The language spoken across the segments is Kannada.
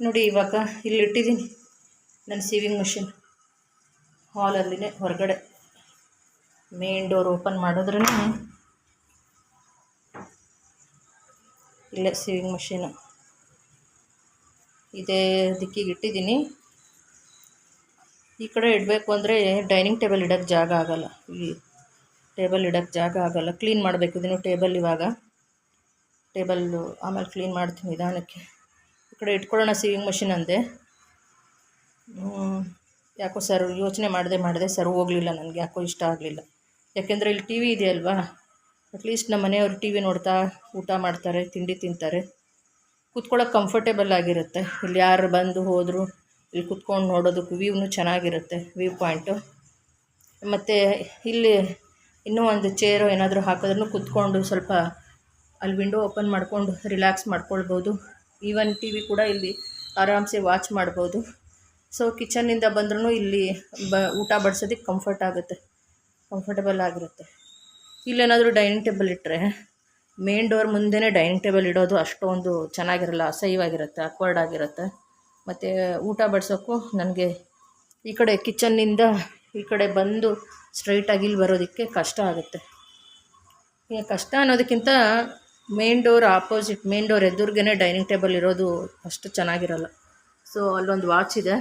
ನೋಡಿ ಇವಾಗ ಇಲ್ಲಿ ಇಟ್ಟಿದ್ದೀನಿ ನನ್ನ ಸೀವಿಂಗ್ ಮಷಿನ್ ಹಾಲಲ್ಲಿನೇ ಹೊರಗಡೆ ಮೇನ್ ಡೋರ್ ಓಪನ್ ಮಾಡಿದ್ರೇ ಇಲ್ಲೇ ಸೀವಿಂಗ್ ಮಷೀನು ಇದೇ ದಿಕ್ಕಿಗೆ ಇಟ್ಟಿದ್ದೀನಿ. ಈ ಕಡೆ ಇಡಬೇಕು ಅಂದರೆ ಡೈನಿಂಗ್ ಟೇಬಲ್ ಇಡೋಕ್ಕೆ ಜಾಗ ಆಗೋಲ್ಲ, ಈ ಟೇಬಲ್ ಇಡೋಕ್ಕೆ ಜಾಗ ಆಗೋಲ್ಲ. ಕ್ಲೀನ್ ಮಾಡಬೇಕು ಇದನ್ನು ಟೇಬಲ್. ಇವಾಗ ಟೇಬಲ್ಲು ಆಮೇಲೆ ಕ್ಲೀನ್ ಮಾಡ್ತೀನಿ ನಿಧಾನಕ್ಕೆ. ಈ ಕಡೆ ಇಟ್ಕೊಳ್ಳೋಣ ಸೀವಿಂಗ್ ಮಷಿನ್ ಅಂದೆ. ಯಾಕೋ ಸರ್ ಯೋಚನೆ ಮಾಡಿದೆ ಸರ್ ಹೋಗಲಿಲ್ಲ, ನನಗೆ ಯಾಕೋ ಇಷ್ಟ ಆಗಲಿಲ್ಲ. ಯಾಕೆಂದರೆ ಇಲ್ಲಿ ಟಿ ವಿ ಇದೆಯಲ್ವಾ, ಅಟ್ಲೀಸ್ಟ್ ನಮ್ಮ ಮನೆಯವರು ಟಿ ವಿ ನೋಡ್ತಾ ಊಟ ಮಾಡ್ತಾರೆ, ತಿಂಡಿ ತಿಂತಾರೆ, ಕೂತ್ಕೊಳ್ಳೋಕೆ ಕಂಫರ್ಟೇಬಲ್ ಆಗಿರುತ್ತೆ. ಇಲ್ಲಿ ಯಾರು ಬಂದು ಹೋದರೂ ಇಲ್ಲಿ ಕೂತ್ಕೊಂಡು ನೋಡೋದಕ್ಕೂ ವ್ಯೂನು ಚೆನ್ನಾಗಿರುತ್ತೆ, ವ್ಯೂ ಪಾಯಿಂಟು. ಮತ್ತು ಇಲ್ಲಿ ಇನ್ನೂ ಒಂದು ಚೇರು ಏನಾದರೂ ಹಾಕಿದ್ರೂ ಕೂತ್ಕೊಂಡು ಸ್ವಲ್ಪ ಅಲ್ಲಿ ವಿಂಡೋ ಓಪನ್ ಮಾಡಿಕೊಂಡು ರಿಲ್ಯಾಕ್ಸ್ ಮಾಡ್ಕೊಳ್ಬೋದು. ಈವನ್ ಟಿ ವಿ ಕೂಡ ಇಲ್ಲಿ ಆರಾಮ್ಸೆ ವಾಚ್ ಮಾಡ್ಬೋದು. ಸೊ ಕಿಚನ್ನಿಂದ ಬಂದ್ರೂ ಇಲ್ಲಿ ಊಟ ಬಡಿಸೋದಕ್ಕೆ ಕಂಫರ್ಟೇಬಲ್ ಆಗಿರುತ್ತೆ. ಇಲ್ಲೇನಾದರೂ ಡೈನಿಂಗ್ ಟೇಬಲ್ ಇಟ್ಟರೆ ಮೇನ್ ಡೋರ್ ಮುಂದೆನೇ ಡೈನಿಂಗ್ ಟೇಬಲ್ ಇಡೋದು ಅಷ್ಟೊಂದು ಚೆನ್ನಾಗಿರಲ್ಲ, ಅಸಹ್ಯವಾಗಿರುತ್ತೆ, ಅಕ್ವರ್ಡ್ ಆಗಿರುತ್ತೆ. ಮತ್ತು ಊಟ ಬಡಿಸೋಕ್ಕೂ ನನಗೆ ಈ ಕಡೆ ಕಿಚನ್ನಿಂದ ಈ ಕಡೆ ಬಂದು ಸ್ಟ್ರೈಟಾಗಿ ಇಲ್ಲಿ ಬರೋದಕ್ಕೆ ಕಷ್ಟ ಆಗುತ್ತೆ. ಕಷ್ಟ ಅನ್ನೋದಕ್ಕಿಂತ main door opposite, main door ಎದುರಿಗೇ ಡೈನಿಂಗ್ ಟೇಬಲ್ ಇರೋದು ಅಷ್ಟು ಚೆನ್ನಾಗಿರಲ್ಲ. ಸೊ ಅಲ್ಲೊಂದು ವಾಚ್ ಇದೆ,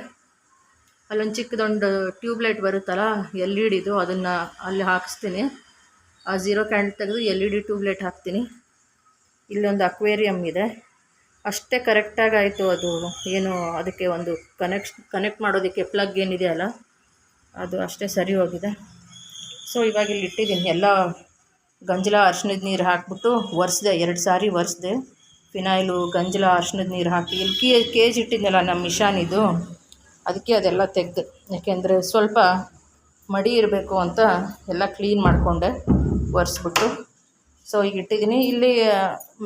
ಅಲ್ಲೊಂದು ಚಿಕ್ಕದೊಂದು ಟ್ಯೂಬ್ಲೈಟ್ ಬರುತ್ತಲ್ಲ LED, ಅದನ್ನು ಅಲ್ಲಿ ಹಾಕಿಸ್ತೀನಿ. ಆ 0 ಕ್ಯಾಂಡಲ್ ತೆಗೆದು LED ಟ್ಯೂಬ್ಲೈಟ್ ಹಾಕ್ತೀನಿ. ಇಲ್ಲೊಂದು ಅಕ್ವೇರಿಯಮ್ ಇದೆ, ಅಷ್ಟೇ ಕರೆಕ್ಟಾಗಿ ಆಯಿತು. ಅದು ಏನು ಅದಕ್ಕೆ ಒಂದು ಕನೆಕ್ಟ್ ಮಾಡೋದಕ್ಕೆ ಪ್ಲಗ್ ಏನಿದೆಯಲ್ಲ ಅದು ಅಷ್ಟೇ ಸರಿ ಹೋಗಿದೆ. ಸೊ ಇವಾಗ ಇಲ್ಲಿ ಇಟ್ಟಿದ್ದೀನಿ. ಎಲ್ಲ ಗಂಜಲ ಅರ್ಶಿಣದ ನೀರು ಹಾಕ್ಬಿಟ್ಟು ಒರೆಸ್ದೆ, 2 ಸಾರಿ ಒರೆಸ್ದೆ. ಫಿನಾಯ್ಲು, ಗಂಜಲ, ಅರ್ಶಿಣದ ನೀರು ಹಾಕಿ ಇಲ್ಲಿ ಕೇಜ್ ಇಟ್ಟಿದ್ನಲ್ಲ ನಮ್ಮ ಮಿಷಾನಿದು, ಅದಕ್ಕೆ ಅದೆಲ್ಲ ತೆಗೆದು, ಯಾಕೆಂದರೆ ಸ್ವಲ್ಪ ಮಡಿ ಇರಬೇಕು ಅಂತ ಎಲ್ಲ ಕ್ಲೀನ್ ಮಾಡಿಕೊಂಡೆ ಒರೆಸ್ಬಿಟ್ಟು. ಸೊ ಈಗ ಇಟ್ಟಿದ್ದೀನಿ. ಇಲ್ಲಿ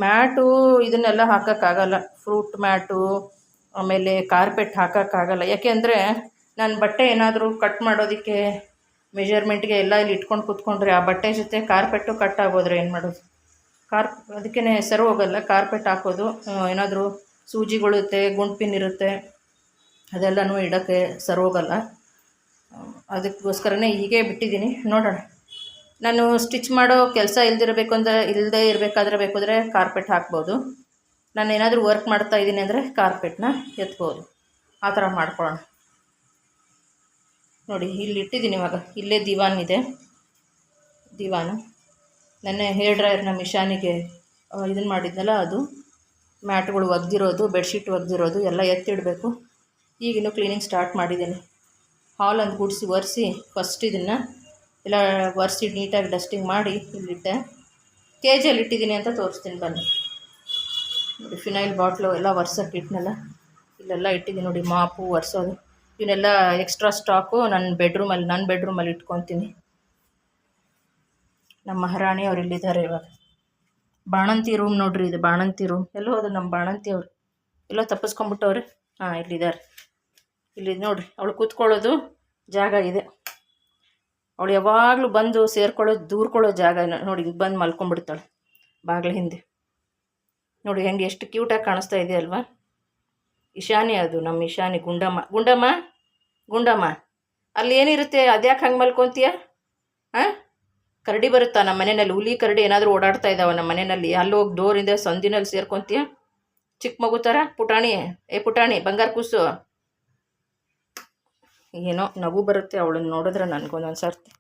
ಮ್ಯಾಟು ಇದನ್ನೆಲ್ಲ ಹಾಕೋಕ್ಕಾಗಲ್ಲ, ಫ್ರೂಟ್ ಮ್ಯಾಟು ಆಮೇಲೆ ಕಾರ್ಪೆಟ್ ಹಾಕೋಕ್ಕಾಗಲ್ಲ. ಯಾಕೆಂದರೆ ನಾನು ಬಟ್ಟೆ ಏನಾದರೂ ಕಟ್ ಮಾಡೋದಕ್ಕೆ ಮೆಜರ್ಮೆಂಟ್ಗೆ ಎಲ್ಲ ಇಲ್ಲಿ ಇಟ್ಕೊಂಡು ಕೂತ್ಕೊಂಡ್ರೆ ಆ ಬಟ್ಟೆ ಜೊತೆ ಕಾರ್ಪೆಟ್ಟು ಕಟ್ ಆಗೋದ್ರೆ ಏನು ಮಾಡೋದು? ಅದಕ್ಕೇ ಸರಿ ಹೋಗಲ್ಲ ಕಾರ್ಪೆಟ್ ಹಾಕೋದು. ಏನಾದರೂ ಸೂಜಿಗಳಿರುತ್ತೆ, ಗುಂಡ್ಪಿನ್ ಇರುತ್ತೆ, ಅದೆಲ್ಲನೂ ಇಡೋಕ್ಕೆ ಸರಿ ಹೋಗಲ್ಲ. ಅದಕ್ಕೋಸ್ಕರನೇ ಹೀಗೆ ಬಿಟ್ಟಿದ್ದೀನಿ. ನೋಡೋಣ, ನಾನು ಸ್ಟಿಚ್ ಮಾಡೋ ಕೆಲಸ ಇಲ್ಲದೇ ಇರಬೇಕಾದ್ರೆ ಬೇಕಾದರೆ ಕಾರ್ಪೆಟ್ ಹಾಕ್ಬೋದು. ನಾನು ಏನಾದರೂ ವರ್ಕ್ ಮಾಡ್ತಾ ಇದ್ದೀನಿ ಅಂದರೆ ಕಾರ್ಪೆಟ್ನ ಎತ್ಬೋದು. ಆ ಥರ ಮಾಡ್ಕೊಳ್ಳೋಣ. ನೋಡಿ ಇಲ್ಲಿ ಇಟ್ಟಿದ್ದೀನಿ. ಇವಾಗ ಇಲ್ಲೇ ದಿವಾನ್ ಇದೆ, ದಿವಾನು. ನನ್ನ ಹೇರ್ ಡ್ರೈಯರ್ನ ಮಿಷಾನಿಗೆ ಇದನ್ನು ಮಾಡಿದ್ನಲ್ಲ, ಅದು ಮ್ಯಾಟ್ಗಳು ಒಗೆದಿರೋದು, ಬೆಡ್ಶೀಟ್ ಒಗೆದಿರೋದು ಎಲ್ಲ ಎತ್ತಿಡಬೇಕು. ಈಗಿನ್ನೂ ಕ್ಲೀನಿಂಗ್ ಸ್ಟಾರ್ಟ್ ಮಾಡಿದ್ದೀನಿ. ಹಾಲ್ ಒಂದು ಗುಡಿಸಿ ಒರೆಸಿ ಫಸ್ಟ್ ಇದನ್ನು ಎಲ್ಲ ಒರೆಸಿ ನೀಟಾಗಿ ಡಸ್ಟಿಂಗ್ ಮಾಡಿ ಇಲ್ಲಿಟ್ಟೆ. ಕೇಜಲ್ಲಿ ಇಟ್ಟಿದ್ದೀನಿ ಅಂತ ತೋರಿಸ್ತೀನಿ ಬನ್ನಿ. ನೋಡಿ ಫಿನೈಲ್ ಬಾಟ್ಲು ಎಲ್ಲ ಒರ್ಸೋಕ್ಕೆ ಇಟ್ಟನಲ್ಲ, ಇಲ್ಲೆಲ್ಲ ಇಟ್ಟಿದ್ದೀನಿ. ನೋಡಿ ಮಾಪು, ಒರೆಸೋದು, ಇವನ್ನೆಲ್ಲ ಎಕ್ಸ್ಟ್ರಾ ಸ್ಟಾಕು ನನ್ನ ಬೆಡ್ರೂಮಲ್ಲಿ ಇಟ್ಕೊತೀನಿ. ನಮ್ಮ ಮಹಾರಾಣಿ ಅವ್ರು ಇಲ್ಲಿದ್ದಾರೆ. ಇವಾಗ ಬಾಣಂತಿ ರೂಮ್ ನೋಡ್ರಿ, ಇದು ಬಾಣಂತಿ ರೂಮ್. ಎಲ್ಲೋ ಹೋದ್ರು ನಮ್ಮ ಬಾಣಂತಿ ಅವರು? ಎಲ್ಲೋ ತಪ್ಪಿಸ್ಕೊಂಬಿಟ್ಟವ್ರೆ. ಹಾಂ ಇಲ್ಲಿದ್ದಾರೆ. ಇಲ್ಲಿ ನೋಡ್ರಿ, ಅವಳು ಕೂತ್ಕೊಳ್ಳೋದು ಜಾಗ ಇದೆ. ಅವಳು ಯಾವಾಗಲೂ ಬಂದು ಸೇರ್ಕೊಳ್ಳೋದು, ದೂರ್ಕೊಳ್ಳೋ ಜಾಗ ನೋಡಿ. ಇದು ಬಂದು ಮಲ್ಕೊಂಡ್ಬಿಡ್ತಾಳೆ ಬಾಗಿಲ ಹಿಂದೆ. ನೋಡಿ ಹೆಂಗೆ ಎಷ್ಟು ಕ್ಯೂಟಾಗಿ ಕಾಣಿಸ್ತಾ ಇದೆ ಅಲ್ವಾ? ಇಶಾನಿ, ಅದು ನಮ್ಮ ಇಶಾನಿ. ಗುಂಡಮ್ಮ ಅಲ್ಲಿ ಏನಿರುತ್ತೆ ಅದ್ಯಾಕೆ ಹಂಗೆ ಮಲ್ಕೊತೀಯ? ಹಾಂ, ಕರಡಿ ಬರುತ್ತಾ ನಮ್ಮ ಮನೆಯಲ್ಲಿ? ಹುಲಿ ಕರಡಿ ಏನಾದರೂ ಓಡಾಡ್ತಾ ಇದ್ದಾವೆ ನಮ್ಮ ಮನೆಯಲ್ಲಿ? ಅಲ್ಲಿ ಹೋಗಿ ಡೋರಿಂದ ಸಂದಿನಲ್ಲಿ ಸೇರ್ಕೊತೀಯ ಚಿಕ್ಕ ಮಗು ಥರ? ಪುಟಾಣಿ ಬಂಗಾರ ಕೂಸು. ಏನೋ ನಗು ಬರುತ್ತೆ ಅವಳನ್ನು ನೋಡಿದ್ರೆ ನನಗೊಂದೊಂದು ಸರ್ತಿ.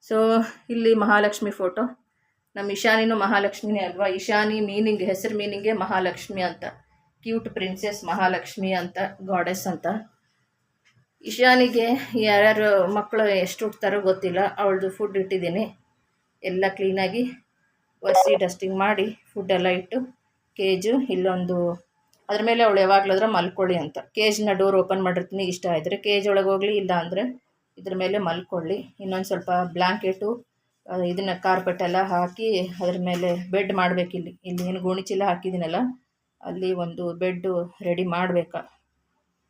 ಸೊ ಇಲ್ಲಿ ಮಹಾಲಕ್ಷ್ಮಿ ಫೋಟೋ. ನಮ್ಮ ಇಶಾನಿನೂ ಮಹಾಲಕ್ಷ್ಮಿನೇ ಅಲ್ವಾ? ಇಶಾನಿ ಮೀನಿಂಗ್, ಹೆಸರು ಮೀನಿಂಗೇ ಮಹಾಲಕ್ಷ್ಮಿ ಅಂತ. ಕ್ಯೂಟ್ ಪ್ರಿನ್ಸೆಸ್ ಮಹಾಲಕ್ಷ್ಮಿ ಅಂತ, ಗಾಡೆಸ್ ಅಂತ. ಇಶಾನಿಗೆ ಯಾರ್ಯಾರು ಮಕ್ಕಳು ಎಷ್ಟು ಹುಡ್ತಾರೋ ಗೊತ್ತಿಲ್ಲ, ಅವಳದು ಫುಡ್ ಇಟ್ಟಿದ್ದೀನಿ. ಎಲ್ಲ ಕ್ಲೀನಾಗಿ ಒರೆಸಿ ಡಸ್ಟಿಂಗ್ ಮಾಡಿ ಫುಡ್ಡೆಲ್ಲ ಇಟ್ಟು, ಕೇಜು ಇಲ್ಲೊಂದು, ಅದ್ರ ಮೇಲೆ ಅವಳು ಯಾವಾಗಲಾದ್ರೆ ಮಲ್ಕೊಳ್ಳಿ ಅಂತ ಕೇಜ್ನ ಡೋರ್ ಓಪನ್ ಮಾಡಿರ್ತೀನಿ. ಇಷ್ಟ ಆದರೆ ಕೇಜ್ ಒಳಗೆ ಹೋಗಲಿ, ಇಲ್ಲ ಅಂದರೆ ಇದ್ರ ಮೇಲೆ ಮಲ್ಕೊಳ್ಳಿ. ಇನ್ನೊಂದು ಸ್ವಲ್ಪ ಬ್ಲ್ಯಾಂಕೆಟು, ಇದನ್ನು ಕಾರ್ಪೆಟ್ ಎಲ್ಲ ಹಾಕಿ ಅದ್ರ ಮೇಲೆ ಬೆಡ್ ಮಾಡಬೇಕು. ಇಲ್ಲಿ ಏನು ಗೋಣಿಚೀಲ ಹಾಕಿದ್ದೀನಲ್ಲ, ಅಲ್ಲಿ ಒಂದು ಬೆಡ್ಡು ರೆಡಿ ಮಾಡಬೇಕಾ.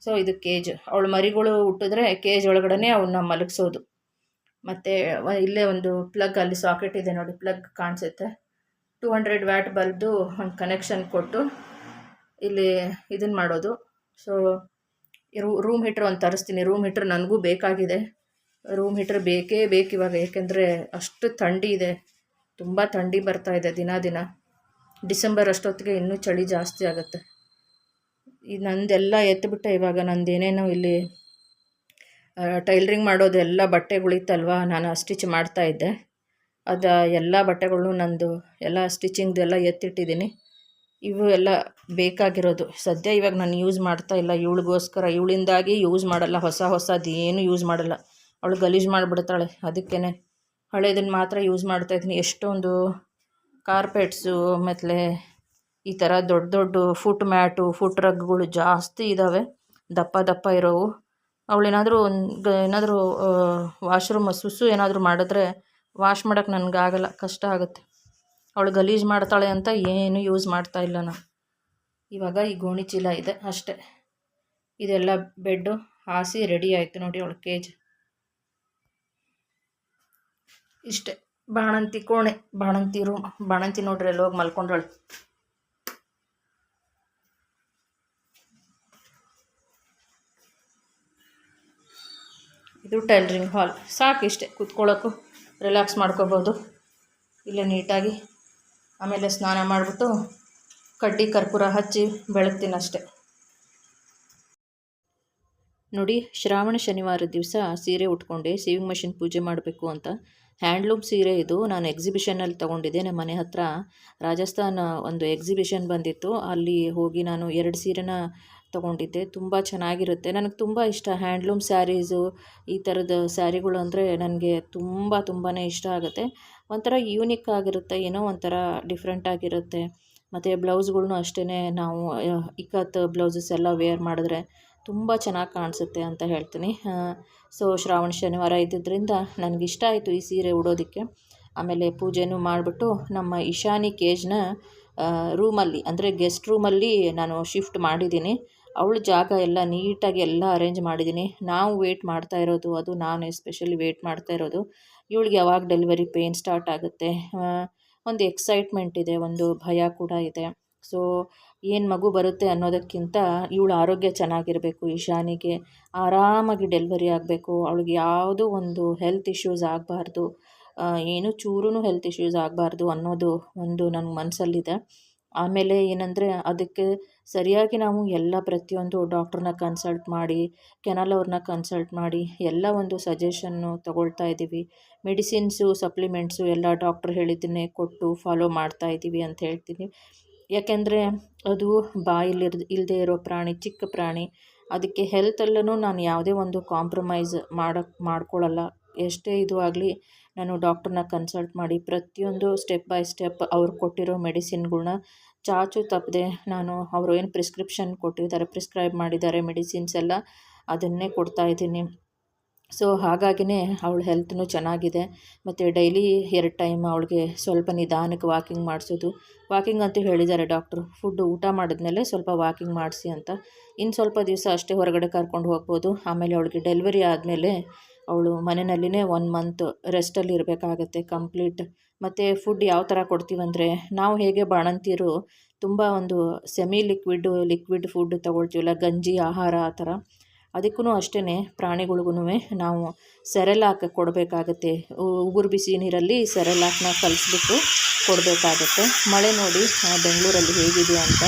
ಸೊ ಇದು ಕೇಜ್. ಅವಳು ಮರಿಗಳು ಹುಟ್ಟಿದ್ರೆ ಕೇಜ್ ಒಳಗಡೆ ಅವನ್ನ ಮಲಗಿಸೋದು. ಮತ್ತು ಇಲ್ಲೇ ಒಂದು ಪ್ಲಗ್, ಅಲ್ಲಿ ಸಾಕೆಟ್ ಇದೆ ನೋಡಿ, ಪ್ಲಗ್ ಕಾಣಿಸುತ್ತೆ. 200 ವ್ಯಾಟ್ ಬಲ್ಬ್ದು ಒಂದು ಕನೆಕ್ಷನ್ ಕೊಟ್ಟು ಇಲ್ಲಿ ಇದನ್ನು ಮಾಡೋದು. ಸೊ ರೂಮ್ ಹೀಟ್ರ್ ಒಂದು ತರಿಸ್ತೀನಿ. ರೂಮ್ ಹೀಟ್ರ್ ನನಗೂ ಬೇಕಾಗಿದೆ. ರೂಮ್ ಹೀಟ್ರ್ ಬೇಕೇ ಬೇಕು ಇವಾಗ, ಏಕೆಂದರೆ ಅಷ್ಟು ಥಂಡಿ ಇದೆ, ತುಂಬ ಥಂಡಿ ಬರ್ತಾ ಇದೆ ದಿನ ದಿನ. ಡಿಸೆಂಬರ್ ಅಷ್ಟೊತ್ತಿಗೆ ಇನ್ನೂ ಚಳಿ ಜಾಸ್ತಿ ಆಗುತ್ತೆ. ಇದು ನಂದೆಲ್ಲ ಎತ್ತಿಬಿಟ್ಟೆ ಇವಾಗ. ನಂದೇನೇನೋ ಇಲ್ಲಿ ಟೈಲ್ರಿಂಗ್ ಮಾಡೋದೆಲ್ಲ ಬಟ್ಟೆಗಳಿತ್ತಲ್ವ, ನಾನು ಸ್ಟಿಚ್ ಮಾಡ್ತಾಯಿದ್ದೆ. ಅದು ಎಲ್ಲ ಬಟ್ಟೆಗಳು ನಂದು ಎಲ್ಲ ಸ್ಟಿಚಿಂಗ್ದು ಎಲ್ಲ ಎತ್ತಿಟ್ಟಿದ್ದೀನಿ. ಇವು ಎಲ್ಲ ಬೇಕಾಗಿರೋದು. ಸದ್ಯ ಇವಾಗ ನಾನು ಯೂಸ್ ಮಾಡ್ತಾಯಿಲ್ಲ, ಇವಳಿಗೋಸ್ಕರ. ಇವಳಿಂದಾಗಿ ಯೂಸ್ ಮಾಡಲ್ಲ, ಹೊಸದು ಏನು ಯೂಸ್ ಮಾಡಲ್ಲ. ಅವಳು ಗಲೀಜು ಮಾಡಿಬಿಡ್ತಾಳೆ. ಅದಕ್ಕೇ ಹಳೇದನ್ನು ಮಾತ್ರ ಯೂಸ್ ಮಾಡ್ತಾಯಿದ್ದೀನಿ. ಎಷ್ಟೊಂದು ಕಾರ್ಪೆಟ್ಸು ಮತ್ತು ಈ ಥರ ದೊಡ್ಡ ದೊಡ್ಡ ಫುಟ್ ಮ್ಯಾಟು, ಫುಟ್ ರಗ್ಗಳು ಜಾಸ್ತಿ ಇದ್ದಾವೆ, ದಪ್ಪ ದಪ್ಪ ಇರೋವು. ಅವಳೇನಾದರೂ ಏನಾದರೂ ವಾಶ್ರೂಮ್ ಸುಸು ಏನಾದರೂ ಮಾಡಿದ್ರೆ ವಾಶ್ ಮಾಡೋಕ್ಕೆ ನನಗಾಗಲ್ಲ, ಕಷ್ಟ ಆಗುತ್ತೆ. ಅವಳು ಗಲೀಜು ಮಾಡ್ತಾಳೆ ಅಂತ ಏನು ಯೂಸ್ ಮಾಡ್ತಾಯಿಲ್ಲ ನಾನು. ಇವಾಗ ಈ ಗೋಣಿ ಚೀಲ ಇದೆ ಅಷ್ಟೇ. ಇದೆಲ್ಲ ಬೆಡ್ಡು ಹಾಸಿ ರೆಡಿ ಆಯಿತು ನೋಡಿ ಅವಳು ಕೇಜ್. ಇಷ್ಟೇ ಬಾಣಂತಿ ಕೋಣೆ, ಬಾಣಂತಿ ರೂಮ್. ಬಾಣಂತಿ ನೋಡ್ರಿ ಅಲ್ಲಿ ಹೋಗಿ ಮಲ್ಕೊಂಡ್ರಳು. ಇದು ಟೈಲರಿಂಗ್ ಹಾಲ್. ಸಾಕು ಇಷ್ಟೇ, ಕೂತ್ಕೊಳ್ಳೋಕ್ಕೂ ರಿಲ್ಯಾಕ್ಸ್ ಮಾಡ್ಕೋಬೋದು ಇಲ್ಲೇ ನೀಟಾಗಿ. ಆಮೇಲೆ ಸ್ನಾನ ಮಾಡಿಬಿಟ್ಟು ಕಡ್ಡಿ ಕರ್ಪೂರ ಹಚ್ಚಿ ಬೆಳಗ್ತೀನಿ ಅಷ್ಟೆ. ನೋಡಿ, ಶ್ರಾವಣ ಶನಿವಾರ ದಿವಸ ಸೀರೆ ಉಟ್ಕೊಂಡೆ ಸೇವಿಂಗ್ ಮಷಿನ್ ಪೂಜೆ ಮಾಡಬೇಕು ಅಂತ. ಹ್ಯಾಂಡ್ಲೂಮ್ ಸೀರೆ ಇದು. ನಾನು ಎಕ್ಸಿಬಿಷನಲ್ಲಿ ತೊಗೊಂಡಿದ್ದೆ. ನಮ್ಮ ಮನೆ ಹತ್ರ ರಾಜಸ್ಥಾನ ಒಂದು ಎಕ್ಸಿಬಿಷನ್ ಬಂದಿತ್ತು, ಅಲ್ಲಿ ಹೋಗಿ ನಾನು 2 ಸೀರೆನ ತೊಗೊಂಡಿದ್ದೆ. ತುಂಬ ಚೆನ್ನಾಗಿರುತ್ತೆ. ನನಗೆ ತುಂಬ ಇಷ್ಟ ಹ್ಯಾಂಡ್ಲೂಮ್ ಸ್ಯಾರೀಸು. ಈ ಥರದ ಸ್ಯಾರಿಗಳು ಅಂದರೆ ನನಗೆ ತುಂಬಾ ಇಷ್ಟ ಆಗುತ್ತೆ. ಒಂಥರ ಯೂನಿಕ್ ಆಗಿರುತ್ತೆ, ಏನೋ ಒಂಥರ ಡಿಫ್ರೆಂಟ್ ಆಗಿರುತ್ತೆ. ಮತ್ತು ಬ್ಲೌಸ್ಗಳ್ನು ಅಷ್ಟೇ, ನಾವು ಇಕ್ಕತ್ ಬ್ಲೌಸಸ್ ಎಲ್ಲ ವೇರ್ ಮಾಡಿದ್ರೆ ತುಂಬ ಚೆನ್ನಾಗಿ ಕಾಣಿಸುತ್ತೆ ಅಂತ ಹೇಳ್ತೀನಿ. ಸೊ ಶ್ರಾವಣ ಶನಿವಾರ ಇದ್ದಿದ್ದರಿಂದ ನನಗಿಷ್ಟ ಆಯಿತು ಈ ಸೀರೆ ಉಡೋದಕ್ಕೆ. ಆಮೇಲೆ ಪೂಜೆನೂ ಮಾಡಿಬಿಟ್ಟು ನಮ್ಮ ಇಶಾನಿ ಕೇಜ್ನ ರೂಮಲ್ಲಿ, ಅಂದರೆ ಗೆಸ್ಟ್ ರೂಮಲ್ಲಿ ನಾನು ಶಿಫ್ಟ್ ಮಾಡಿದ್ದೀನಿ. ಅವಳ ಜಾಗ ಎಲ್ಲ ನೀಟಾಗಿ ಎಲ್ಲ ಅರೇಂಜ್ ಮಾಡಿದ್ದೀನಿ. ನಾವು ವೇಟ್ ಮಾಡ್ತಾ ಇರೋದು, ಅದು ನಾನು ಎಸ್ಪೆಷಲಿ ವೇಟ್ ಮಾಡ್ತಾ ಇರೋದು, ಇವಳಿಗೆ ಯಾವಾಗ ಡೆಲಿವರಿ ಪೇನ್ ಸ್ಟಾರ್ಟ್ ಆಗುತ್ತೆ. ಒಂದು ಎಕ್ಸೈಟ್ಮೆಂಟ್ ಇದೆ, ಒಂದು ಭಯ ಕೂಡ ಇದೆ. ಸೊ ಏನು ಮಗು ಬರುತ್ತೆ ಅನ್ನೋದಕ್ಕಿಂತ ಇವಳ ಆರೋಗ್ಯ ಚೆನ್ನಾಗಿರಬೇಕು, ಇಶಾನಿಗೆ ಆರಾಮಾಗಿ ಡೆಲಿವರಿ ಆಗಬೇಕು, ಅವಳಿಗೆ ಯಾವುದೂ ಒಂದು ಹೆಲ್ತ್ ಇಶ್ಯೂಸ್ ಆಗಬಾರ್ದು, ಏನೂ ಚೂರೂ ಹೆಲ್ತ್ ಇಶ್ಯೂಸ್ ಆಗಬಾರ್ದು ಅನ್ನೋದು ಒಂದು ನನ್ನ ಮನಸ್ಸಲ್ಲಿದೆ. ಆಮೇಲೆ ಏನಂದರೆ ಅದಕ್ಕೆ ಸರಿಯಾಗಿ ನಾವು ಎಲ್ಲ ಪ್ರತಿಯೊಂದು ಡಾಕ್ಟ್ರನ್ನ ಕನ್ಸಲ್ಟ್ ಮಾಡಿ, ಕೆನಲ್ ಅವ್ರನ್ನ ಕನ್ಸಲ್ಟ್ ಮಾಡಿ ಎಲ್ಲ ಒಂದು ಸಜೆಷನ್ನು ತಗೊಳ್ತಾ ಇದ್ದೀವಿ. ಮೆಡಿಸಿನ್ಸು, ಸಪ್ಲಿಮೆಂಟ್ಸು ಎಲ್ಲ ಡಾಕ್ಟ್ರ್ ಹೇಳಿದ್ದನ್ನೇ ಕೊಟ್ಟು ಫಾಲೋ ಮಾಡ್ತಾ ಇದ್ದೀವಿ ಅಂತ ಹೇಳ್ತೀನಿ. ಯಾಕೆಂದರೆ ಅದು ಇಲ್ಲದೆ ಇರೋ ಪ್ರಾಣಿ, ಚಿಕ್ಕ ಪ್ರಾಣಿ. ಅದಕ್ಕೆ ಹೆಲ್ತಲ್ಲೂ ನಾನು ಯಾವುದೇ ಒಂದು ಕಾಂಪ್ರಮೈಸ್ ಮಾಡ್ಕೊಳ್ಳಲ್ಲ. ಎಷ್ಟೇ ಇದು ಆಗಲಿ ನಾನು ಡಾಕ್ಟ್ರನ್ನ ಕನ್ಸಲ್ಟ್ ಮಾಡಿ ಪ್ರತಿಯೊಂದು ಸ್ಟೆಪ್ ಬೈ ಸ್ಟೆಪ್ ಅವ್ರು ಕೊಟ್ಟಿರೋ ಮೆಡಿಸಿನ್ಗಳ್ನ ಚಾಚು ತಪ್ಪದೆ ನಾನು, ಅವರು ಏನು ಪ್ರಿಸ್ಕ್ರಿಪ್ಷನ್ ಕೊಟ್ಟಿದ್ದಾರೆ, ಪ್ರಿಸ್ಕ್ರೈಬ್ ಮಾಡಿದ್ದಾರೆ ಮೆಡಿಸಿನ್ಸ್ ಎಲ್ಲ, ಅದನ್ನೇ ಕೊಡ್ತಾಯಿದ್ದೀನಿ. ಸೊ ಹಾಗಾಗಿನೇ ಅವಳ ಹೆಲ್ತ್ನೂ ಚೆನ್ನಾಗಿದೆ. ಮತ್ತು ಡೈಲಿ 2 ಟೈಮ್ ಅವಳಿಗೆ ಸ್ವಲ್ಪ ನಿಧಾನಕ್ಕೆ ವಾಕಿಂಗ್ ಮಾಡಿಸೋದು. ವಾಕಿಂಗ್ ಅಂತೂ ಹೇಳಿದ್ದಾರೆ ಡಾಕ್ಟ್ರು, ಊಟ ಮಾಡಿದ್ಮೇಲೆ ಸ್ವಲ್ಪ ವಾಕಿಂಗ್ ಮಾಡಿಸಿ ಅಂತ. ಇನ್ನು ಸ್ವಲ್ಪ ದಿವಸ ಅಷ್ಟೇ ಹೊರಗಡೆ ಕರ್ಕೊಂಡು ಹೋಗ್ಬೋದು. ಆಮೇಲೆ ಅವಳಿಗೆ ಡೆಲಿವರಿ ಆದಮೇಲೆ ಅವಳು ಮನೆಯಲ್ಲಿನೇ 1 ಮಂತ್ ರೆಸ್ಟಲ್ಲಿ ಇರಬೇಕಾಗತ್ತೆ ಕಂಪ್ಲೀಟ್. ಮತ್ತು ಫುಡ್ ಯಾವ ಥರ ಕೊಡ್ತೀವಂದರೆ, ನಾವು ಹೇಗೆ ಬಾಣಂತಿಯರು ತುಂಬ ಒಂದು ಲಿಕ್ವಿಡ್ ಫುಡ್ ತೊಗೊಳ್ತೀವಲ್ಲ, ಗಂಜಿ ಆಹಾರ ಆ ಥರ, ಅದಕ್ಕೂ ಅಷ್ಟೇ ಪ್ರಾಣಿಗಳಿಗೂ ನಾವು ಸೆರೆಲಾಕ್ ಕೊಡಬೇಕಾಗತ್ತೆ. ಉಗುರು ಬಿಸಿ ನೀರಲ್ಲಿ ಸೆರೆಲಾಕ್ನ ಕಲಿಸ್ಬಿಟ್ಟು ಕೊಡಬೇಕಾಗತ್ತೆ. ಮಳೆ ನೋಡಿ ಬೆಂಗಳೂರಲ್ಲಿ ಹೇಗಿದೆ ಅಂತ.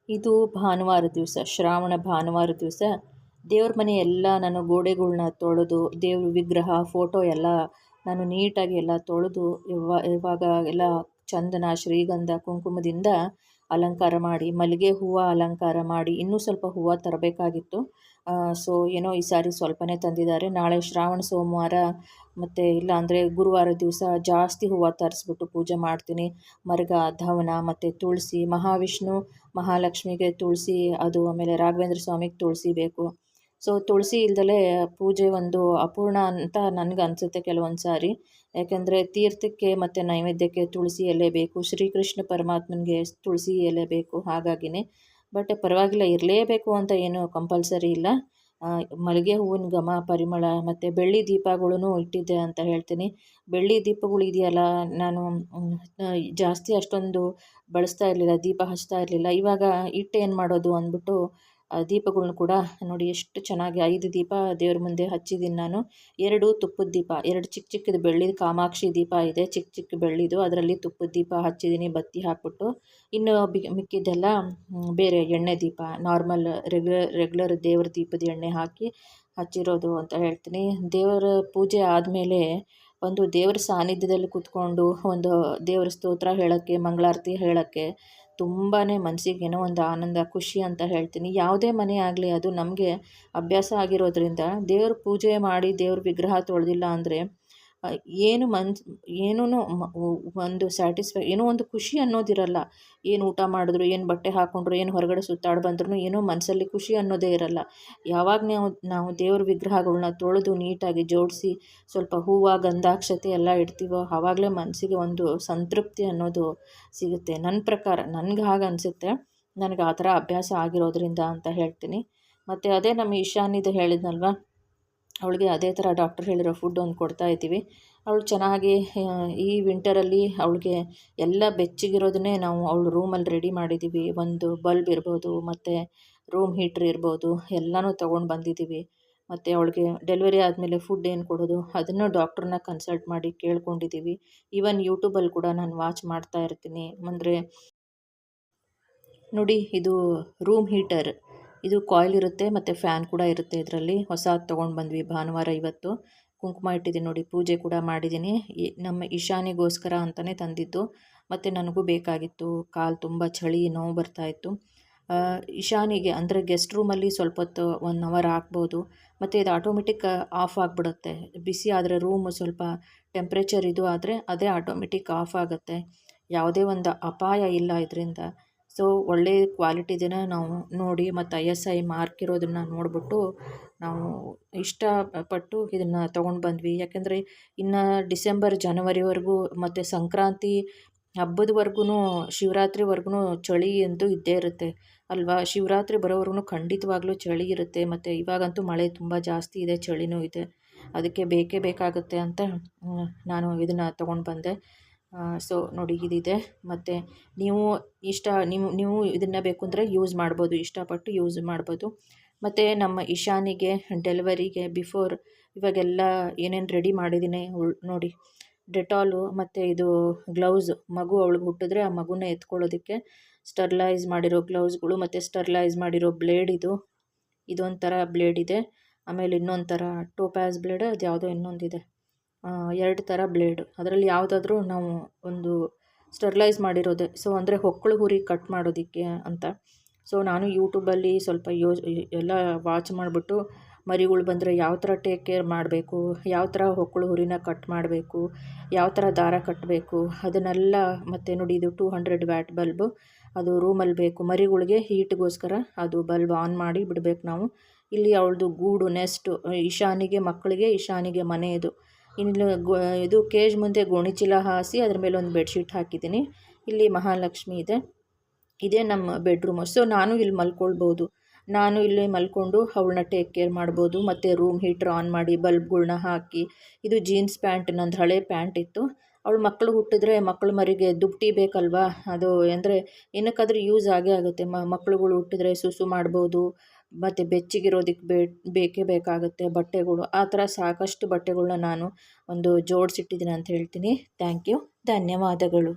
ಇದು ಭಾನುವಾರ ದಿವಸ, ಶ್ರಾವಣ ಭಾನುವಾರ ದಿವಸ ದೇವ್ರ ಮನೆ ಎಲ್ಲ ನಾನು ಗೋಡೆಗಳ್ನ ತೊಳೆದು, ದೇವ್ರ ವಿಗ್ರಹ, ಫೋಟೋ ಎಲ್ಲ ನಾನು ನೀಟಾಗಿ ಎಲ್ಲ ತೊಳೆದು, ಇವಾಗ ಎಲ್ಲ ಚಂದನ, ಶ್ರೀಗಂಧ, ಕುಂಕುಮದಿಂದ ಅಲಂಕಾರ ಮಾಡಿ, ಮಲ್ಲಿಗೆ ಹೂವು ಅಲಂಕಾರ ಮಾಡಿ, ಇನ್ನೂ ಸ್ವಲ್ಪ ಹೂವು ತರಬೇಕಾಗಿತ್ತು. ಸೊ ಏನೋ ಈ ಸಾರಿ ಸ್ವಲ್ಪನೇ ತಂದಿದ್ದಾರೆ. ನಾಳೆ ಶ್ರಾವಣ ಸೋಮವಾರ ಮತ್ತು ಇಲ್ಲ ಅಂದರೆ ಗುರುವಾರ ದಿವಸ ಜಾಸ್ತಿ ಹೂವು ತರಿಸ್ಬಿಟ್ಟು ಪೂಜೆ ಮಾಡ್ತೀನಿ. ಮರ್ಗ, ಧವನ ಮತ್ತು ತುಳಸಿ, ಮಹಾವಿಷ್ಣು ಮಹಾಲಕ್ಷ್ಮಿಗೆ ತುಳಸಿ, ಅದು ಆಮೇಲೆ ರಾಘವೇಂದ್ರ ಸ್ವಾಮಿಗೆ ತುಳಸಿ ಬೇಕು. ಸೊ ತುಳಸಿ ಇಲ್ದಲೇ ಪೂಜೆ ಒಂದು ಅಪೂರ್ಣ ಅಂತ ನನಗೆ ಅನಿಸುತ್ತೆ ಕೆಲವೊಂದು ಸಾರಿ. ಯಾಕೆಂದರೆ ತೀರ್ಥಕ್ಕೆ ಮತ್ತು ನೈವೇದ್ಯಕ್ಕೆ ತುಳಸಿ ಎಲೆ ಬೇಕು, ಶ್ರೀಕೃಷ್ಣ ಪರಮಾತ್ಮನಿಗೆ ತುಳಸಿ ಎಲೆ ಬೇಕು. ಹಾಗಾಗಿನೇ ಬಟ್ ಪರವಾಗಿಲ್ಲ, ಇರಲೇಬೇಕು ಅಂತ ಏನು ಕಂಪಲ್ಸರಿ ಇಲ್ಲ. ಮಲ್ಲಿಗೆ ಹೂವಿನ ಘಮ, ಪರಿಮಳ ಮತ್ತು ಬೆಳ್ಳಿ ದೀಪಗಳೂ ಇಟ್ಟಿದ್ದೆ ಅಂತ ಹೇಳ್ತೀನಿ. ಬೆಳ್ಳಿ ದೀಪಗಳು ಇದೆಯಲ್ಲ, ನಾನು ಜಾಸ್ತಿ ಅಷ್ಟೊಂದು ಬಳಸ್ತಾ ಇರಲಿಲ್ಲ, ದೀಪ ಹಚ್ತಾ ಇರಲಿಲ್ಲ. ಇವಾಗ ಇಟ್ಟೇನು ಮಾಡೋದು ಅಂದ್ಬಿಟ್ಟು ದೀಪಗಳ್ನ ಕೂಡ ನೋಡಿ ಎಷ್ಟು ಚೆನ್ನಾಗಿ 5 ದೀಪ ದೇವ್ರ ಮುಂದೆ ಹಚ್ಚಿದ್ದೀನಿ ನಾನು. 2 ತುಪ್ಪದ ದೀಪ, 2 ಚಿಕ್ಕ ಚಿಕ್ಕದು ಬೆಳ್ಳಿದ ಕಾಮಾಕ್ಷಿ ದೀಪ ಇದೆ, ಚಿಕ್ಕ ಚಿಕ್ಕ ಬೆಳ್ಳಿದು, ಅದರಲ್ಲಿ ತುಪ್ಪದ ದೀಪ ಹಚ್ಚಿದ್ದೀನಿ ಬತ್ತಿ ಹಾಕ್ಬಿಟ್ಟು. ಇನ್ನು ಮಿಕ್ಕಿದ್ದೆಲ್ಲ ಬೇರೆ ಎಣ್ಣೆ ದೀಪ, ನಾರ್ಮಲ್ ರೆಗ್ಯುಲರ್ ದೇವ್ರ ದೀಪದ ಎಣ್ಣೆ ಹಾಕಿ ಹಚ್ಚಿರೋದು ಅಂತ ಹೇಳ್ತೀನಿ. ದೇವರ ಪೂಜೆ ಆದಮೇಲೆ ಒಂದು ದೇವರ ಸಾನ್ನಿಧ್ಯದಲ್ಲಿ ಕೂತ್ಕೊಂಡು ಒಂದು ದೇವರ ಸ್ತೋತ್ರ ಹೇಳೋಕ್ಕೆ, ಮಂಗಳಾರತಿ ಹೇಳೋಕ್ಕೆ ತುಂಬಾ ಮನಸ್ಸಿಗೆ ಏನೋ ಒಂದು ಆನಂದ, ಖುಷಿ ಅಂತ ಹೇಳ್ತೀನಿ. ಯಾವುದೇ ಮನೆ ಆಗಲಿ ಅದು ನಮಗೆ ಅಭ್ಯಾಸ ಆಗಿರೋದ್ರಿಂದ ದೇವ್ರ ಪೂಜೆ ಮಾಡಿ ದೇವ್ರ ವಿಗ್ರಹ ತೊಳೆದಿಲ್ಲ ಅಂದರೆ ಏನು ಏನೂ ಒಂದು ಏನೋ ಒಂದು ಖುಷಿ ಅನ್ನೋದಿರಲ್ಲ. ಏನು ಊಟ ಮಾಡಿದ್ರು, ಏನು ಬಟ್ಟೆ ಹಾಕ್ಕೊಂಡ್ರು, ಏನು ಹೊರಗಡೆ ಸುತ್ತಾಡಿ ಬಂದ್ರೂ ಏನೋ ಮನಸ್ಸಲ್ಲಿ ಖುಷಿ ಅನ್ನೋದೇ ಇರಲ್ಲ. ಯಾವಾಗ ನಾವು ದೇವ್ರ ವಿಗ್ರಹಗಳ್ನ ತೊಳೆದು ನೀಟಾಗಿ ಜೋಡಿಸಿ ಸ್ವಲ್ಪ ಹೂವು, ಗಂಧಾಕ್ಷತೆ ಎಲ್ಲ ಇಡ್ತೀವೋ ಆವಾಗಲೇ ಮನಸ್ಸಿಗೆ ಒಂದು ಸಂತೃಪ್ತಿ ಅನ್ನೋದು ಸಿಗುತ್ತೆ. ನನ್ನ ಪ್ರಕಾರ ನನಗೆ ಹಾಗೆ ಅನಿಸುತ್ತೆ. ನನಗೆ ಆ ಥರ ಅಭ್ಯಾಸ ಆಗಿರೋದ್ರಿಂದ ಅಂತ ಹೇಳ್ತೀನಿ. ಮತ್ತು ಅದೇ ನಮ್ಮ ಈಶಾನ್ಯದು ಹೇಳಿದ್ನಲ್ವ, ಅವಳಿಗೆ ಅದೇ ಥರ ಡಾಕ್ಟರ್ ಹೇಳಿರೋ ಫುಡ್ ಒಂದು ಕೊಡ್ತಾಯಿದ್ದೀವಿ. ಅವಳು ಚೆನ್ನಾಗಿ ಈ ವಿಂಟರಲ್ಲಿ ಅವಳಿಗೆ ಎಲ್ಲ ಬೆಚ್ಚಗಿರೋದನ್ನೇ ನಾವು ಅವಳು ರೂಮಲ್ಲಿ ರೆಡಿ ಮಾಡಿದ್ದೀವಿ. ಒಂದು ಬಲ್ಬ್ ಇರ್ಬೋದು, ಮತ್ತು ರೂಮ್ ಹೀಟ್ರ್ ಇರ್ಬೋದು, ಎಲ್ಲನೂ ತೊಗೊಂಡು ಬಂದಿದ್ದೀವಿ. ಮತ್ತು ಅವಳಿಗೆ ಡೆಲಿವರಿ ಆದಮೇಲೆ ಫುಡ್ ಏನು ಕೊಡೋದು ಅದನ್ನು ಡಾಕ್ಟ್ರನ್ನ ಕನ್ಸಲ್ಟ್ ಮಾಡಿ ಕೇಳ್ಕೊಂಡಿದ್ದೀವಿ. ಈವನ್ ಯೂಟ್ಯೂಬಲ್ಲಿ ಕೂಡ ನಾನು ವಾಚ್ ಮಾಡ್ತಾ ಇರ್ತೀನಿ. ಅಂದರೆ ನೋಡಿ, ಇದು ರೂಮ್ ಹೀಟರ್, ಇದು ಕಾಯಿಲ್ ಇರುತ್ತೆ ಮತ್ತು ಫ್ಯಾನ್ ಕೂಡ ಇರುತ್ತೆ ಇದರಲ್ಲಿ. ಹೊಸದು ತೊಗೊಂಡು ಬಂದ್ವಿ ಭಾನುವಾರ. ಇವತ್ತು ಕುಂಕುಮ ಇಟ್ಟಿದ್ದೀನಿ ನೋಡಿ, ಪೂಜೆ ಕೂಡ ಮಾಡಿದ್ದೀನಿ. ನಮ್ಮ ಈಶಾನಿಗೋಸ್ಕರ ಅಂತಲೇ ತಂದಿದ್ದು, ಮತ್ತು ನನಗೂ ಬೇಕಾಗಿತ್ತು. ಕಾಲು ತುಂಬ ಚಳಿ, ನೋವು ಬರ್ತಾಯಿತ್ತು. ಈಶಾನಿಗೆ ಅಂದರೆ ಗೆಸ್ಟ್ ರೂಮಲ್ಲಿ ಸ್ವಲ್ಪ ಹೊತ್ತು 1 ಅವರ್ ಹಾಕ್ಬೋದು. ಮತ್ತು ಇದು ಆಟೋಮೆಟಿಕ್ ಆಫ್ ಆಗಿಬಿಡುತ್ತೆ. ಬಿಸಿ ಆದರೆ ರೂಮು ಸ್ವಲ್ಪ ಟೆಂಪ್ರೇಚರ್ ಇದು ಆದರೆ ಅದೇ ಆಟೋಮೆಟಿಕ್ ಆಫ್ ಆಗುತ್ತೆ. ಯಾವುದೇ ಒಂದು ಅಪಾಯ ಇಲ್ಲ ಇದರಿಂದ. ಸೊ ಒಳ್ಳೆಯ ಕ್ವಾಲಿಟಿದನ್ನು ನಾವು ನೋಡಿ ಮತ್ತು ISI ಮಾರ್ಕ್ ಇರೋದನ್ನು ನೋಡಿಬಿಟ್ಟು ನಾವು ಇಷ್ಟಪಟ್ಟು ಇದನ್ನು ತೊಗೊಂಡು ಬಂದ್ವಿ. ಯಾಕೆಂದರೆ ಇನ್ನು ಡಿಸೆಂಬರ್, ಜನವರಿವರೆಗೂ ಮತ್ತು ಸಂಕ್ರಾಂತಿ ಹಬ್ಬದವರೆಗೂ, ಶಿವರಾತ್ರಿವರೆಗೂ ಚಳಿ ಅಂತೂ ಇದ್ದೇ ಇರುತ್ತೆ ಅಲ್ವಾ. ಶಿವರಾತ್ರಿ ಬರೋವರೆಗೂ ಖಂಡಿತವಾಗ್ಲೂ ಚಳಿ ಇರುತ್ತೆ. ಮತ್ತು ಇವಾಗಂತೂ ಮಳೆ ತುಂಬ ಜಾಸ್ತಿ ಇದೆ, ಚಳಿನೂ ಇದೆ. ಅದಕ್ಕೆ ಬೇಕೇ ಬೇಕಾಗುತ್ತೆ ಅಂತ ನಾನು ಇದನ್ನು ತೊಗೊಂಡು ಬಂದೆ. ಸೊ ನೋಡಿ, ಇದಿದೆ. ಮತ್ತು ನೀವು ಇದನ್ನು ಬೇಕು ಅಂದರೆ ಯೂಸ್ ಮಾಡ್ಬೋದು, ಇಷ್ಟಪಟ್ಟು ಯೂಸ್ ಮಾಡ್ಬೋದು. ಮತ್ತು ನಮ್ಮ ಈಶಾನಿಗೆ ಡೆಲಿವರಿಗೆ ಬಿಫೋರ್ ಇವಾಗೆಲ್ಲ ಏನೇನು ರೆಡಿ ಮಾಡಿದ್ದೀನಿ ನೋಡಿ. ಡೆಟಾಲು ಮತ್ತು ಇದು ಗ್ಲೌಸ್, ಮಗು ಅವಳಿಗೆ ಹುಟ್ಟಿದ್ರೆ ಆ ಮಗುನ ಎತ್ಕೊಳ್ಳೋದಕ್ಕೆ ಸ್ಟರ್ಲೈಸ್ ಮಾಡಿರೋ ಗ್ಲೌಸ್ಗಳು, ಮತ್ತು ಸ್ಟರ್ಲೈಸ್ ಮಾಡಿರೋ ಬ್ಲೇಡ್, ಇದೊಂಥರ ಬ್ಲೇಡ್ ಇದೆ. ಆಮೇಲೆ ಇನ್ನೊಂದು ಥರ ಟೋಪ್ಯಾಸ್ ಬ್ಲೇಡ್, ಅದು ಯಾವುದೋ ಇನ್ನೊಂದಿದೆ. 2 ಥರ ಬ್ಲೇಡು, ಅದರಲ್ಲಿ ಯಾವುದಾದ್ರೂ ನಾವು ಒಂದು ಸ್ಟರ್ಲೈಸ್ ಮಾಡಿರೋದೆ. ಸೊ ಅಂದರೆ ಹೊಕ್ಕಳು ಹುರಿ ಕಟ್ ಮಾಡೋದಕ್ಕೆ ಅಂತ. ಸೊ ನಾನು ಯೂಟ್ಯೂಬಲ್ಲಿ ಸ್ವಲ್ಪ ಎಲ್ಲ ವಾಚ್ ಮಾಡಿಬಿಟ್ಟು ಮರಿಗಳು ಬಂದರೆ ಯಾವ ಥರ ಟೇಕ್ ಕೇರ್ ಮಾಡಬೇಕು, ಯಾವ ಥರ ಹೊಕ್ಕಳು ಹುರಿನ ಕಟ್ ಮಾಡಬೇಕು, ಯಾವ ಥರ ದಾರ ಕಟ್ಟಬೇಕು ಅದನ್ನೆಲ್ಲ. ಮತ್ತು ನೋಡಿ, ಇದು 200 ವ್ಯಾಟ್ ಬಲ್ಬು, ಅದು ರೂಮಲ್ಲಿ ಬೇಕು. ಮರಿಗಳಿಗೆ ಹೀಟ್ಗೋಸ್ಕರ ಅದು ಬಲ್ಬ್ ಆನ್ ಮಾಡಿ ಬಿಡಬೇಕು ನಾವು. ಇಲ್ಲಿ ಅವಳದು ಗೂಡು, ನೆಸ್ಟು, ಮಕ್ಕಳಿಗೆ ಈಶಾನಿಗೆ ಮನೆ ಇದು. ಇನ್ನು ಇದು ಕೇಜ್ ಮುಂದೆ ಗೋಣಿಚೀಲ ಹಾಸಿ ಅದ್ರ ಮೇಲೆ ಒಂದು ಬೆಡ್ಶೀಟ್ ಹಾಕಿದ್ದೀನಿ. ಇಲ್ಲಿ ಮಹಾಲಕ್ಷ್ಮಿ ಇದೆ, ಇದೇ ನಮ್ಮ ಬೆಡ್ರೂಮು. ಸೊ ನಾನು ಇಲ್ಲಿ ಮಲ್ಕೊಳ್ಬೋದು. ನಾನು ಇಲ್ಲಿ ಮಲ್ಕೊಂಡು ಅವಳನ್ನ ಟೇಕ್ ಕೇರ್ ಮಾಡ್ಬೋದು. ಮತ್ತು ರೂಮ್ ಹೀಟ್ರ್ ಆನ್ ಮಾಡಿ ಬಲ್ಬ್ಗಳ್ನ ಹಾಕಿ. ಇದು ಜೀನ್ಸ್ ಪ್ಯಾಂಟ್, ನಂದು ಹಳೆ ಪ್ಯಾಂಟ್ ಇತ್ತು. ಅವಳು ಮಕ್ಕಳು ಹುಟ್ಟಿದ್ರೆ ಮಕ್ಕಳ ಮರಿಗೆ ದುಪ್ಪಟಿ ಬೇಕಲ್ವಾ, ಅದು ಅಂದರೆ ಏನಕ್ಕಾದ್ರೂ ಯೂಸ್ ಆಗೇ ಆಗುತ್ತೆ. ಮಕ್ಕಳುಗಳು ಹುಟ್ಟಿದ್ರೆ ಸುಸು ಮಾಡ್ಬೋದು, ಮತ್ತು ಬೆಚ್ಚಗಿರೋದಕ್ಕೆ ಬೇಕೇ ಬೇಕಾಗುತ್ತೆ ಬಟ್ಟೆಗಳು. ಆ ಥರ ಸಾಕಷ್ಟು ಬಟ್ಟೆಗಳ್ನ ನಾನು ಒಂದು ಜೋಡಿಸಿಟ್ಟಿದ್ದೀನಿ ಅಂತ ಹೇಳ್ತೀನಿ. ಥ್ಯಾಂಕ್ ಯು, ಧನ್ಯವಾದಗಳು.